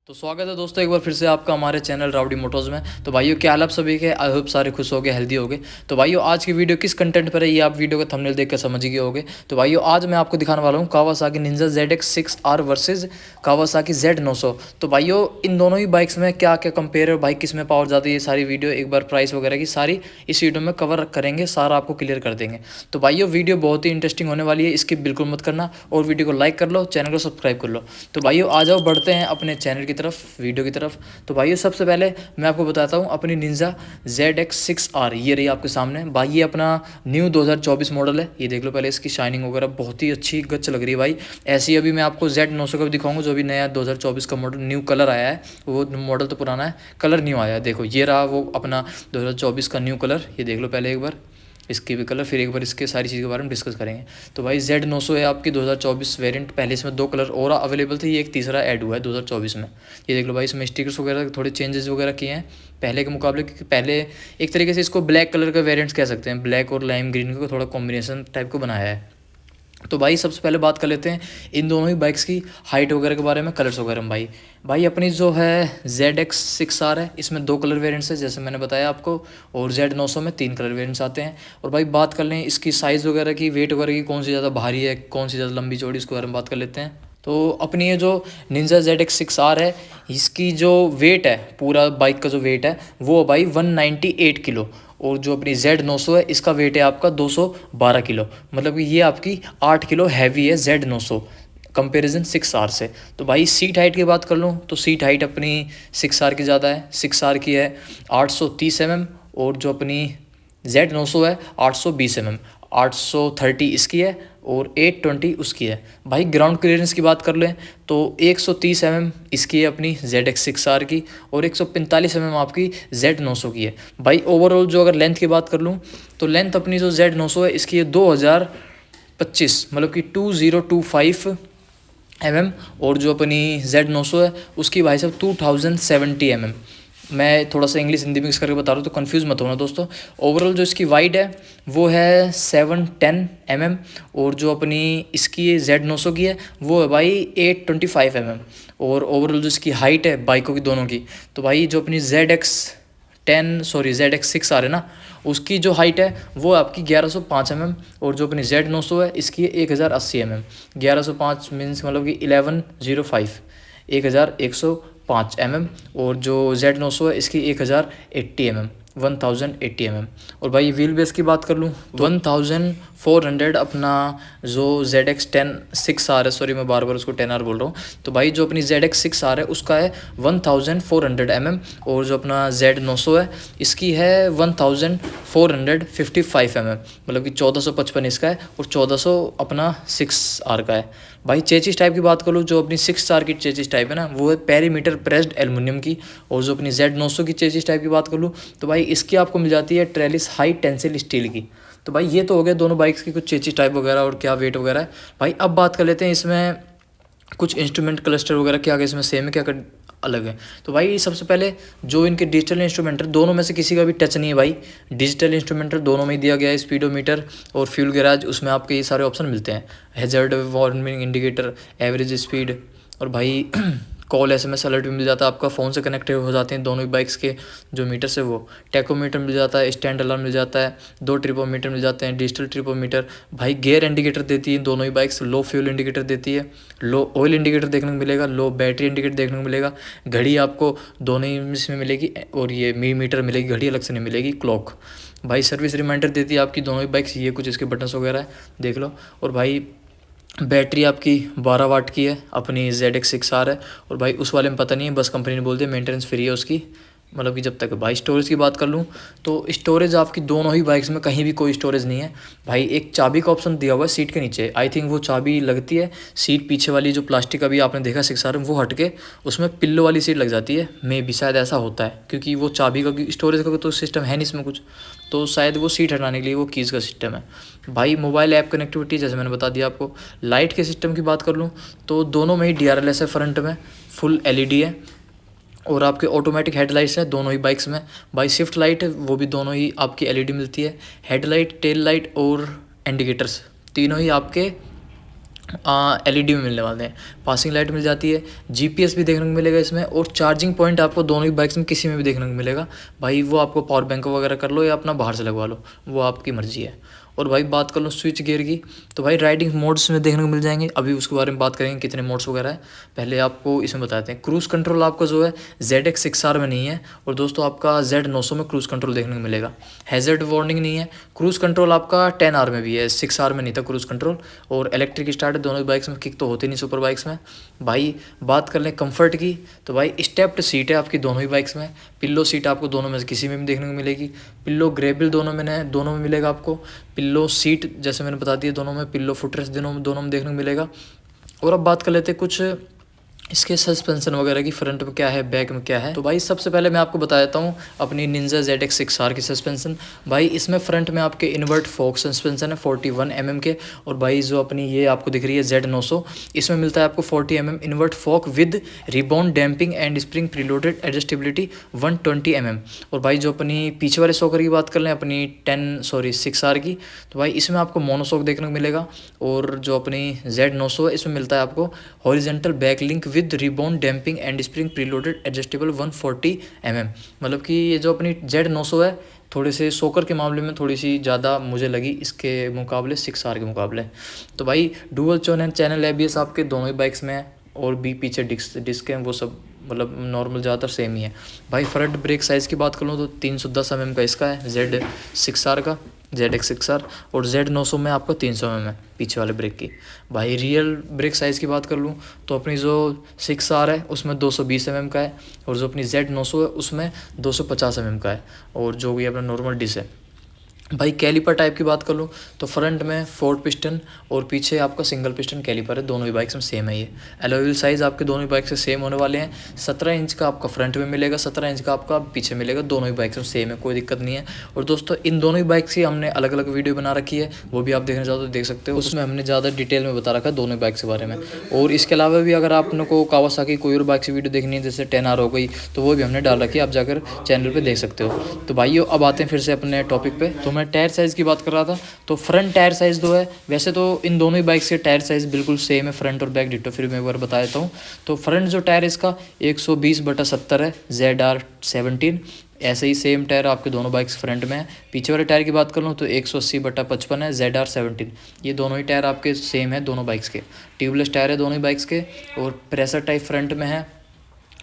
तो स्वागत है दोस्तों एक बार फिर से आपका हमारे चैनल राउडी मोटर्स में। तो भाइयों क्या हाल आप सभी के, आई होप सारे खुश हो गए, हेल्दी हो गए। तो भाइयों आज की वीडियो किस कंटेंट पर है ये आप वीडियो का थंबनेल देख कर समझ गए होगे। तो भाइयों आज मैं आपको दिखाने वाला हूँ Kawasaki Ninja ZX6R versus Kawasaki Z900। तो भाइयों इन दोनों ही बाइक्स में क्या क्या कंपेयर है, बाइक किस में पावर जाती है, ये सारी वीडियो एक बार प्राइस वगैरह की सारी इस वीडियो में कवर करेंगे, सारा आपको क्लियर कर देंगे। तो भाइयों वीडियो बहुत ही इंटरेस्टिंग होने वाली है, स्किप बिल्कुल मत करना और वीडियो को लाइक कर लो, चैनल को सब्सक्राइब कर लो। तो भाइयों आ जाओ बढ़ते हैं अपने चैनल की तरफ, वीडियो की तरफ। तो भाइयों सबसे पहले मैं आपको बताता हूँ अपनी निंजा ZX6R, ये रही आपके सामने। भाई ये अपना न्यू 2024 मॉडल है, ये देख लो पहले इसकी शाइनिंग वगैरह बहुत ही अच्छी गच लग रही है भाई। ऐसी अभी मैं आपको Z900 का भी दिखाऊंगा जो अभी नया 2024 का मॉडल न्यू कलर आया है, वो मॉडल तो पुराना है, कलर न्यू आया है। देखो ये रहा वो अपना 2024 का न्यू कलर, ये देख लो पहले एक बार इसकी भी कलर, फिर एक बार इसके सारी चीज़ के बारे में डिस्कस करेंगे। तो भाई Z900 है आपकी 2024 वेरिएंट, पहले इसमें 2 कलर और अवेलेबल थे, ये एक तीसरा ऐड हुआ है 2024 में। ये देख लो भाई इसमें स्टिकर्स वगैरह थोड़े चेंजेस वगैरह किए हैं पहले के मुकाबले, क्योंकि पहले एक तरीके से इसको ब्लैक कलर का वेरिएंट्स कह सकते हैं, ब्लैक और लाइम ग्रीन का थोड़ा कॉम्बिनेशन टाइप को बनाया है। तो भाई सबसे पहले बात कर लेते हैं इन दोनों ही बाइक्स की हाइट वगैरह के बारे में, कलर्स वगैरह में। भाई अपनी जो है ZX6R है, इसमें 2 कलर वेरिएंट्स है जैसे मैंने बताया आपको, और Z900 में 3 कलर वेरिएंट्स आते हैं। और भाई बात कर लें इसकी साइज़ वगैरह की, वेट वगैरह की, कौन सी ज़्यादा भारी है, कौन सी ज़्यादा लंबी चौड़ी, इसके बारे में बात कर लेते हैं। तो अपनी ये जो निंजा ZX6R है, इसकी जो वेट है, पूरा बाइक का जो वेट है वो भाई 198 किलो, और जो अपनी Z900 है इसका वेट है आपका 212 किलो, मतलब कि ये आपकी 8 किलो हैवी है Z900 कंपेरिजन 6R से। तो भाई सीट हाइट की बात कर लूँ तो सीट हाइट अपनी 6R की ज़्यादा है, 6R की है 830 mm, और जो अपनी Z900 है 820 mm, 830 इसकी है और 820 उसकी है। भाई ग्राउंड क्लियरेंस की बात कर लें तो 130 mm इसकी है अपनी ZX6R की, और 145 mm आपकी Z900 की है। भाई ओवरऑल जो अगर लेंथ की बात कर लूँ तो लेंथ अपनी जो Z900 है इसकी है 2025, मतलब कि 2025 mm, और जो अपनी Z900 है उसकी भाई साहब 2070 mm। मैं थोड़ा सा इंग्लिश हिंदी मिक्स करके बता रहा हूँ तो कंफ्यूज मत होना दोस्तों। ओवरऑल जो इसकी वाइड है वो है 710 mm, और जो अपनी इसकी Z900 की है वो है भाई 825 mm। और ओवरऑल जो इसकी हाइट है बाइकों की दोनों की, तो भाई जो अपनी ZX6R है ना, उसकी जो हाइट है वो आपकी 1105 mm, और जो अपनी Z900 है इसकी 1080 mm। 1105 मीन्स मतलब कि 1105, 1105 mm, और जो Z900 है इसकी 1080 mm, 1080 mm। और भाई व्हील बेस की बात कर लूँ तो 1400 अपना जो ZX10 6R है, सॉरी मैं बार बार उसको 10R बोल रहा हूँ। तो भाई जो अपनी ZX6R है उसका है 1400 mm, और जो अपना Z900 है इसकी है 1455 mm, मतलब कि 1455 इसका है और 1400 अपना 6R का है। भाई चेचिस टाइप की बात कर लूँ, जो अपनी 6R की चेचिस टाइप है ना वो है पेरीमीटर प्रेस्ड एल्युमिनियम की, और जो अपनी Z900 की चेचिस टाइप की बात कर लूँ तो भाई इसकी आपको मिल जाती है ट्रेलिस हाई टेंसिल स्टील की। तो भाई ये तो हो गया दोनों बाइक्स की कुछ चेचिस टाइप वगैरह और क्या वेट वगैरह है। भाई अब बात कर लेते हैं इसमें कुछ इंस्ट्रूमेंट क्लस्टर वगैरह क्या इसमें सेम है, क्या अलग है। तो भाई सबसे पहले जो इनके डिजिटल इंस्ट्रूमेंटर, दोनों में से किसी का भी टच नहीं है भाई, डिजिटल इंस्ट्रूमेंटर दोनों में ही दिया गया है। स्पीडोमीटर और फ्यूल गैराज, उसमें आपके ये सारे ऑप्शन मिलते हैं, hazard warning indicator, average speed, और भाई कॉल SMS अलर्ट भी मिल जाता है आपका, फ़ोन से कनेक्ट हो जाते हैं दोनों ही बाइक्स के जो मीटर से, वो टेकोमीटर मिल जाता है, स्टैंड अलार्म मिल जाता है, 2 ट्रिपोमीटर मिल जाते हैं, डिजिटल ट्रिपोमीटर। भाई गियर इंडिकेटर देती है दोनों ही बाइक्स, लो फ्यूल इंडिकेटर देती है, लो ऑयल इंडिकेटर देखने को मिलेगा, लो बैटरी इंडिकेटर देखने को मिलेगा, घड़ी आपको दोनों ही इसमें मिलेगी, और ये मीटर मिलेगी, घड़ी अलग से नहीं मिलेगी, क्लॉक। भाई सर्विस रिमाइंडर देती है आपकी दोनों ही बाइक्स, ये कुछ इसके बटन्स वगैरह है देख लो। और भाई बैटरी आपकी 12 वाट की है, अपनी ZX6R है, और भाई उस वाले में पता नहीं है, बस कंपनी ने बोल दिया मेंटेनेंस फ्री है उसकी, मतलब कि जब तक। भाई स्टोरेज की बात कर लूँ तो स्टोरेज आपकी दोनों ही बाइक्स में कहीं भी कोई स्टोरेज नहीं है भाई। एक चाबी का ऑप्शन दिया हुआ है सीट के नीचे, आई थिंक वो चाबी लगती है सीट पीछे वाली, जो प्लास्टिक का भी आपने देखा 6R में, वो हट के उसमें पिल्लो वाली सीट लग जाती है, मे भी शायद ऐसा होता है, क्योंकि वो चाबी का स्टोरेज का तो सिस्टम है नहीं इसमें कुछ, तो शायद वो सीट हटाने के लिए वो कीज़ का सिस्टम है। भाई मोबाइल ऐप कनेक्टिविटी जैसे मैंने बता दिया आपको। लाइट के सिस्टम की बात कर लूँ तो दोनों में ही DRLS है, फ्रंट में फुल LED है, और आपके ऑटोमेटिक हेडलाइट्स हैं दोनों ही बाइक्स में। भाई शिफ्ट लाइट है वो भी दोनों ही आपकी LED मिलती है, हेडलाइट, टेल लाइट और इंडिकेटर्स तीनों ही आपके एलईडी में मिलने वाले हैं, पासिंग लाइट मिल जाती है, जीपीएस भी देखने को मिलेगा इसमें, और चार्जिंग पॉइंट आपको दोनों ही बाइक्स में किसी में भी देखने को मिलेगा। भाई वो आपको पावर बैंक वगैरह कर लो या अपना बाहर से लगवा लो, वो आपकी मर्ज़ी है। और भाई बात कर लो स्विच गियर की, तो भाई राइडिंग मोड्स में देखने को मिल जाएंगे, अभी उसके बारे में बात करेंगे कितने मोड्स वगैरह है। पहले आपको इसमें बताते हैं, क्रूज़ कंट्रोल आपका जो है ZX6R में नहीं है, और दोस्तों आपका Z900 में क्रूज़ कंट्रोल देखने को मिलेगा। हैज़र्ड वार्निंग नहीं है। क्रूज़ कंट्रोल आपका 10R में भी है, 6R में नहीं था क्रूज़ कंट्रोल। और इलेक्ट्रिक स्टार्ट है दोनों बाइक्स में, किक तो होती नहीं सुपर बाइक्स में। भाई बात कर लें कंफर्ट की, तो भाई स्टेप्ड सीट है आपकी दोनों ही बाइक्स में, पिल्लो सीट आपको दोनों में से किसी में भी देखने को मिलेगी, पिल्लो ग्रेबिल दोनों में मिलेगा आपको, पिल्लो सीट जैसे मैंने बता दिया दोनों में, पिल्लो फुटरेस्ट दोनों में देखने को मिलेगा। और अब बात कर लेते हैं कुछ इसके सस्पेंशन वगैरह की, फ्रंट में क्या है बैक में क्या है। तो भाई सबसे पहले मैं आपको बता देता हूँ अपनी निंजा ZX6R की सस्पेंशन। भाई इसमें फ्रंट में आपके इन्वर्ट फोक सस्पेंशन है 41 mm के, और भाई जो अपनी ये आपको दिख रही है Z900, इसमें मिलता है आपको 40 mm invert fork with rebound damping and spring preloaded adjustability 120 mm। और भाई जो अपनी पीछे वाले शॉकर की बात कर लें अपनी 6R की, तो भाई इसमें आपको मोनोशॉक देखने को मिलेगा। और जो अपनी Z900 है इसमें मिलता है आपको horizontal back link with rebound damping and spring preloaded adjustable 140 mm। मतलब कि ये जो अपनी Z900 है थोड़े से शॉकर के मामले में थोड़ी सी ज़्यादा मुझे लगी इसके मुकाबले 6R के मुकाबले। तो भाई डुअल चैनल ABS आपके दोनों ही बाइक्स में है, और भी पीछे डिस्क हैं वो सब मतलब नॉर्मल ज़्यादातर सेम ही है। भाई फ्रंट ब्रेक साइज़ की बात कर लूँ तो 310 mm का इसका है Z6R का, ZX6R, और Z900 में आपको 300 mm है पीछे वाले ब्रेक की। भाई रियल ब्रेक साइज़ की बात कर लूँ तो अपनी जो 6R है उसमें 220 mm का है, और जो अपनी Z900 है उसमें 250 mm का है, और जो भी अपना नॉर्मल डिस्क है। भाई कैलिपर टाइप की बात कर लूँ तो फ्रंट में 4 पिस्टन और पीछे आपका सिंगल पिस्टन कैलिपर है, दोनों ही बाइक्स में सेम है। ये अलॉय व्हील साइज़ आपके दोनों ही बाइक से सेम होने वाले हैं। 17 इंच का आपका फ्रंट में मिलेगा, 17 इंच का आपका पीछे मिलेगा, दोनों ही बाइक्स में सेम है, कोई दिक्कत नहीं है। और दोस्तों इन दोनों ही बाइक्स की हमने अलग अलग वीडियो बना रखी है, वो भी आप देखना चाहो तो देख सकते हो, उसमें हमने ज़्यादा डिटेल में बता रखा है दोनों बाइक्स के बारे में। और इसके अलावा भी अगर आप को कावासाकी कोई और बाइक की वीडियो देखनी है जैसे 10R हो गई, तो वो भी हमने डाल रखी है, आप जाकर चैनल पर देख सकते हो। तो भाइयों अब आते हैं फिर से अपने टॉपिक पे। तो मैं टायर साइज़ की बात कर रहा था, तो फ्रंट टायर साइज़ जो है, वैसे तो इन दोनों ही बाइक्स के टायर साइज़ बिल्कुल सेम है, फ्रंट और बैक डिटो। फिर मैं एक बार बता देता हूँ। तो फ्रंट जो टायर इसका 120/70 है ZR17, ऐसे ही सेम टायर आपके दोनों बाइक्स फ्रंट में है। पीछे वाले टायर की बात कर लूँ तो 180/55 है ZR17। ये दोनों ही टायर आपके सेम है दोनों बाइक्स के, ट्यूबलेस टायर है दोनों ही बाइक्स के। और प्रेशर टाइप फ्रंट में है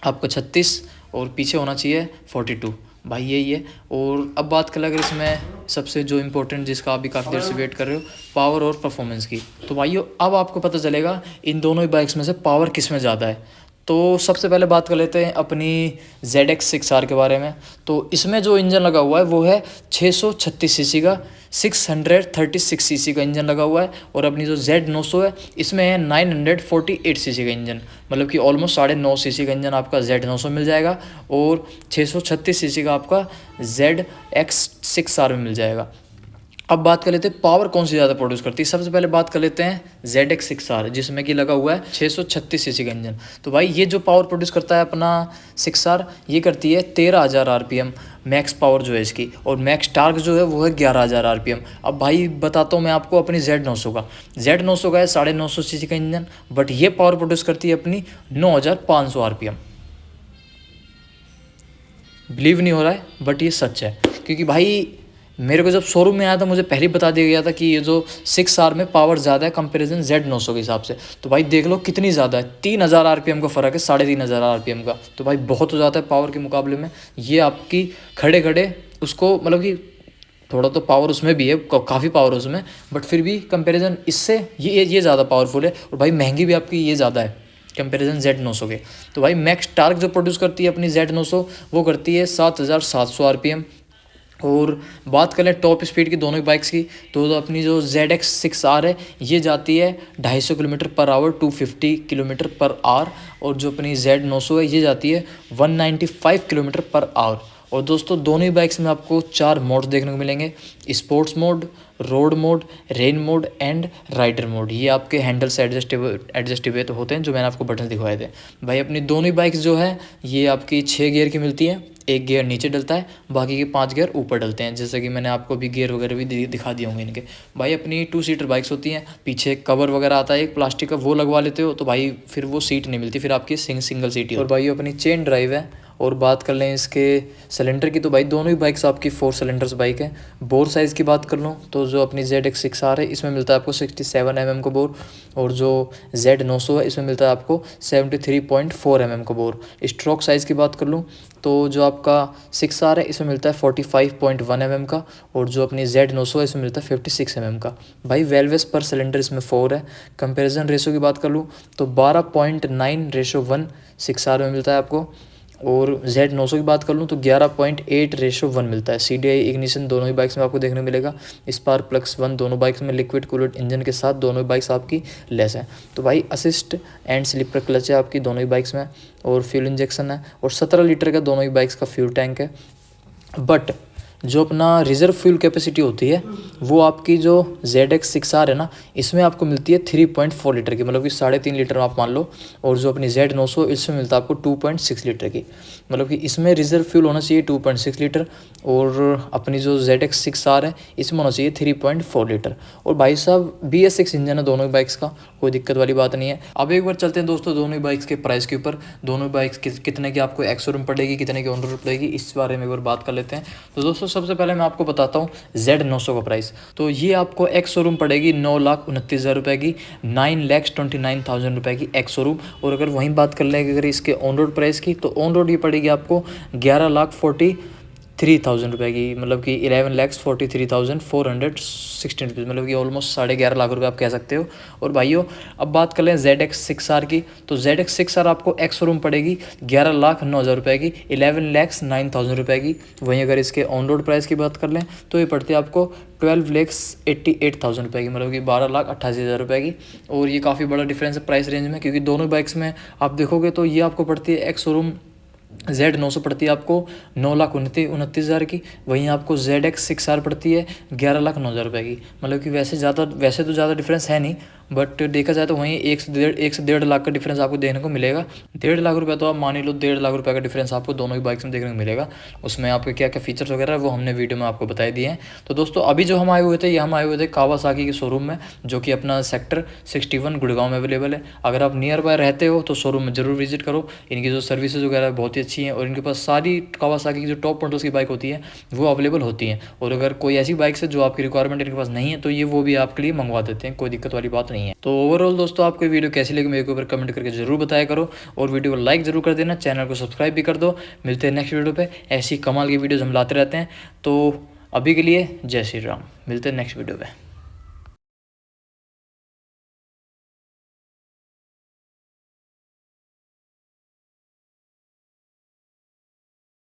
आपको 36 और पीछे होना चाहिए 42। भाई यही है। और अब बात करें अगर इसमें सबसे जो इम्पोर्टेंट जिसका आप भी काफ़ी देर से वेट कर रहे हो, पावर और परफॉर्मेंस की, तो भाइयों अब आपको पता चलेगा इन दोनों ही बाइक्स में से पावर किस में ज़्यादा है। तो सबसे पहले बात कर लेते हैं अपनी ZX6R के बारे में। तो इसमें जो इंजन लगा हुआ है वो है 636 सीसी का, 636 सीसी का इंजन लगा हुआ है। और अपनी जो Z900 है इसमें है 948 सीसी का इंजन, मतलब कि ऑलमोस्ट 9.5 सीसी का इंजन आपका Z900 मिल जाएगा, और 636 सीसी का आपका ZX6R में मिल जाएगा। अब बात कर लेते हैं पावर कौन सी ज़्यादा प्रोड्यूस करती है। सबसे पहले बात कर लेते हैं ZX6R जिसमें कि लगा हुआ है 636 सीसी का इंजन। तो भाई ये जो पावर प्रोड्यूस करता है अपना 6R, ये करती है 13,000 RPM मैक्स पावर जो है इसकी, और मैक्स टार्क जो है वो है 11,000 RPM। अब भाई बताता हूँ मैं आपको अपनी Z900 का है 950 सीसी का इंजन, बट ये पावर प्रोड्यूस करती है अपनी 9,500 RPM। बिलीव नहीं हो रहा है बट ये सच है, क्योंकि भाई मेरे को जब शोरूम में आया था मुझे पहले ही बता दिया गया था कि ये जो 6R में पावर ज़्यादा है कंपैरिजन Z900 के हिसाब से। तो भाई देख लो कितनी ज़्यादा है, 3,000 RPM का फ़र्क है, 3,500 RPM का। तो भाई बहुत ज़्यादा है पावर के मुकाबले में। ये आपकी खड़े खड़े उसको मतलब कि थोड़ा तो पावर उसमें भी है, काफ़ी पावर है उसमें, बट फिर भी कंपेरिजन इससे ये ज़्यादा पावरफुल है। और भाई महंगी भी आपकी ये ज़्यादा है कंपैरिजन Z900 के। तो भाई मैक्स टार्क जो प्रोड्यूस करती है अपनी Z900 वो करती है 7,700 RPM। और बात करें टॉप स्पीड की दोनों ही बाइक्स की, तो अपनी जो ZX6R है ये जाती है 250 km/h 250 km/h। और जो अपनी Z900 है ये जाती है 195 km/h। और दोस्तों दोनों ही बाइक्स में आपको 4 मोड देखने को मिलेंगे, sports mode, road mode, rain mode and rider mode. ये आपके हैंडल से एडजस्टेबल तो होते हैं, जो मैंने आपको बटन दिखवाए थे। भाई अपनी दोनों ही बाइक्स जो है ये आपकी 6 गियर की मिलती है, एक गियर नीचे डलता है, बाकी के 5 गियर ऊपर डलते हैं, जैसे कि मैंने आपको भी गियर वगैरह भी दिखा दिए होंगे इनके। भाई अपनी 2 सीटर बाइक्स होती हैं, पीछे कवर वगैरह आता है एक प्लास्टिक का, वो लगवा लेते हो तो भाई फिर वो सीट नहीं मिलती, फिर आपकी सिंगल सीट ही। और भाई अपनी चेन ड्राइव है। और बात कर लें इसके सिलेंडर की, तो भाई दोनों ही बाइक्स आपकी 4 सिलेंडर्स बाइक है। बोर साइज़ की बात कर लूँ तो जो अपनी ZX6R है इसमें मिलता है आपको 67 mm का बोर, और जो Z900 है इसमें मिलता है आपको 73.4 mm का बोर। स्ट्रोक साइज़ की बात कर लूँ तो जो आपका 6R है इसमें मिलता है 45.1 mm का, और जो अपनी Z900 है इसमें मिलता है 56 mm का। भाई वेलवेस पर सिलेंडर इसमें 4 है। कंपेरिजन रेशो की बात कर लूँ तो 12.9:1 6R में मिलता है आपको, और Z900 की बात कर लूँ तो 11.8:1 मिलता है। CDI इग्निशन दोनों ही बाइक्स में आपको देखने को मिलेगा। स्पार्क प्लस 1 दोनों बाइक्स में लिक्विड कूल्ड इंजन के साथ दोनों ही बाइक्स आपकी लेस है। तो भाई असिस्ट एंड स्लिपर क्लच है आपकी दोनों ही बाइक्स में, और फ्यूल इंजेक्शन है, और 17 लीटर का दोनों ही बाइक्स का फ्यूल टैंक है। बट जो अपना रिजर्व फ्यूल कैपेसिटी होती है वो आपकी जो ZX6R है ना इसमें आपको मिलती है 3.4 लीटर की, मतलब कि 3.5 लीटर आप मान लो। और जो अपनी Z900 इसमें मिलता है आपको 2.6 लीटर की, मतलब कि इसमें रिजर्व फ्यूल होना चाहिए 2.6 लीटर, और अपनी जो ZX6R है इसमें होना चाहिए 3.4 लीटर। और भाई साहब BS6 इंजन है दोनों ही बाइक्स का, कोई दिक्कत वाली बात नहीं है। अब एक बार चलते हैं दोस्तों दोनों ही बाइक्स के प्राइस के ऊपर। दोनों बाइक्स कितने की आपको एक्स शोरूम पड़ेगी, कितने की ऑन रोड पड़ेगी, इस बारे में एक बार बात कर लेते हैं। तो दोस्तों सबसे पहले मैं आपको बताता हूँ Z900 का प्राइस। तो ये आपको एक्स शोरूम पड़ेगी 9,29,000 रुपये की, 9,29,000 रुपये की एक्स शोरूम। और अगर वहीं बात कर लें अगर इसके ऑन रोड प्राइस की, तो ऑन रोड ये पड़ेगी आपको 11,43,000 रुपये की, मतलब कि 11,43,416 रुपीज़, मतलब कि ऑलमोस्ट 11.5 लाख रुपये आप कह सकते हो। और भाइयों अब बात कर लें ZX6R की, तो ZX6R आपको एक्स शोरूम पड़ेगी 11,09,000 रुपये की, 11,09,000 रुपये की। वहीं अगर इसके ऑन रोड प्राइस की बात कर लें तो ये पड़ती है आपको 12,88,000 रुपये की, मतलब कि 12,88,000 रुपये की। और ये काफ़ी बड़ा डिफरेंस है प्राइस रेंज में, क्योंकि दोनों बाइक्स में आप देखोगे तो ये आपको पड़ती है एक्स शोरूम Z900 पड़ती है आपको 9,29,000 की, वहीं आपको ZX6R पड़ती है 11,09,000 रुपये की। मतलब कि वैसे तो ज़्यादा डिफरेंस है नहीं, बट देखा जाए तो वहीं 1 से 1.5 लाख का डिफरेंस आपको देखने को मिलेगा। 1.5 लाख रुपये तो आप मान ही लो, 1.5 लाख रुपये का डिफरेंस आपको दोनों ही बाइक्स में देखने को मिलेगा। उसमें आपके क्या क्या फीचर्स वगैरह है वो हमने वीडियो में आपको बता दिए हैं। तो दोस्तों अभी जो हम आए हुए थे, ये हम आए हुए थे कावासाकी के शोरूम में, जो कि अपना सेक्टर 61 गुड़गांव में अवेलेबल है। अगर आप नियर बाय रहते हो तो शोरूम में ज़रूर विजिट करो। इनकी जो सर्विसेज वगैरह बहुत ही अच्छी हैं, और इनके पास सारी कावासाकी की जो टॉप मॉडल्स की बाइक होती है वो अवेलेबल होती हैं। और अगर कोई ऐसी बाइक है जो आपकी रिक्वायरमेंट इनके पास नहीं है तो ये वो भी आपके लिए मंगवा देते हैं, कोई दिक्कत वाली बात नहीं है। तो ओवरऑल दोस्तों आपको वीडियो कैसी लगी मेरे को ऊपर कमेंट करके जरूर बताया करो, और वीडियो को लाइक जरूर कर देना, चैनल को सब्सक्राइब भी कर दो। मिलते हैं नेक्स्ट वीडियो पे, ऐसी कमाल की वीडियोस हम लाते रहते हैं। तो अभी के लिए जय श्री राम, मिलते हैं नेक्स्ट वीडियो पे।